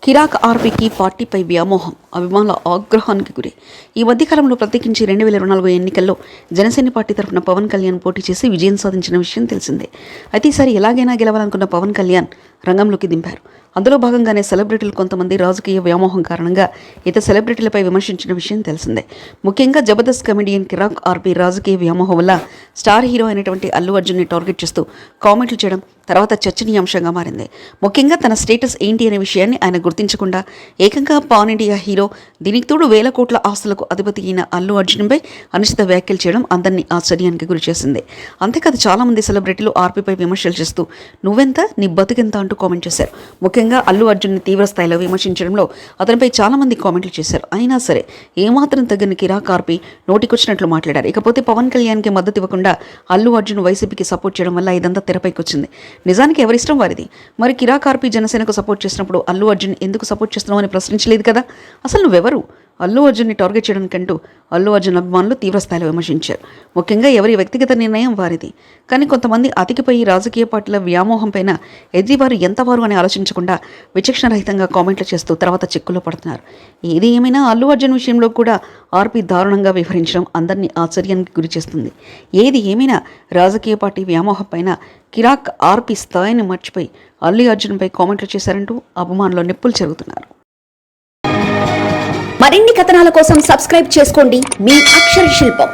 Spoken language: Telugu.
కిరాక్ ఆర్పీకి పార్టీపై వ్యామోహం, అభిమానుల ఆగ్రహానికి గురి. ఈ మధ్యకాలంలో ప్రత్యేకించి 2024 ఎన్నికల్లో జనసేన పార్టీ తరఫున పవన్ కళ్యాణ్ పోటీ చేసి విజయం సాధించిన విషయం తెలిసిందే. అయితే ఈసారి ఎలాగైనా గెలవాలనుకున్న పవన్ కళ్యాణ్ రంగంలోకి దింపారు. అందులో భాగంగానే సెలబ్రిటీలు కొంతమంది రాజకీయ వ్యామోహం కారణంగా ఇతర సెలబ్రిటీలపై విమర్శించిన విషయం తెలిసిందే. ముఖ్యంగా జబర్దస్త్ కమెడియన్ కిరాక్ ఆర్పీ రాజకీయ వ్యామోహం వల్ల స్టార్ హీరో అయినటువంటి అల్లు అర్జున్ని టార్గెట్ చేస్తూ కామెంట్లు చేయడం తర్వాత చర్చనీయాంశంగా మారింది. ముఖ్యంగా తన స్టేటస్ ఏంటి అనే విషయాన్ని ఆయన గుర్తించకుండా ఏకంగా పాన్ ఇండియా హీరో, దీనికి తోడు 1000 కోట్ల ఆస్తులకు అధిపతి అయిన అల్లు అర్జున్పై అనుచిత వ్యాఖ్యలు చేయడం అందరినీ ఆశ్చర్యానికి గురి చేసింది. అంతేకాదు చాలామంది సెలబ్రిటీలు ఆర్పీపై విమర్శలు చేస్తూ నువ్వెంత, నీ బతుకెంత అంటూ కామెంట్ చేశారు. ముఖ్యంగా అల్లు అర్జున్ని తీవ్ర స్థాయిలో విమర్శించడంలో అతనిపై చాలామంది కామెంట్లు చేశారు. అయినా సరే ఏమాత్రం తగ్గని కిరాక్ ఆర్పీ నోటికొచ్చినట్లు మాట్లాడారు. ఇకపోతే పవన్ కళ్యాణ్కి మద్దతు ఇవ్వకుండా అల్లు అర్జున్ వైసీపీకి సపోర్ట్ చేయడం వల్ల ఇదంతా తెరపైకి వచ్చింది. నిజానికి ఎవరిష్టం వారిది. మరి కిరాక్ ఆర్పీ జనసేనకు సపోర్ట్ చేసినప్పుడు అల్లు అర్జున్ ఎందుకు సపోర్ట్ చేస్తున్నావు అని ప్రశ్నించలేదు కదా. అసలు నువ్వెవరు అల్లు అర్జున్ని టార్గెట్ చేయడానికంటూ అల్లు అర్జున్ అభిమానులు తీవ్ర స్థాయిలో విమర్శించారు. ముఖ్యంగా ఎవరి వ్యక్తిగత నిర్ణయం వారిది. కానీ కొంతమంది అతికిపోయి రాజకీయ పార్టీల వ్యామోహం పైన ఎదివారు ఎంతవారు అని ఆలోచించకుండా విచక్షణరహితంగా కామెంట్లు చేస్తూ తర్వాత చిక్కుల్లో పడుతున్నారు. ఏది ఏమైనా అల్లు అర్జున్ విషయంలో కూడా ఆర్పీ దారుణంగా వ్యవహరించడం అందరినీ ఆశ్చర్యానికి గురి చేస్తుంది. ఏది ఏమైనా రాజకీయ పార్టీ వ్యామోహం పైన కిరాక్ ఆర్పీ స్థాయిని మర్చిపోయి అల్లు అర్జున్పై కామెంట్లు చేశారంటూ అభిమానులు నిప్పులు చెరుగుతున్నారు. మరిన్ని కథనాల కోసం సబ్స్క్రైబ్ చేసుకోండి మీ అక్షర శిల్పం.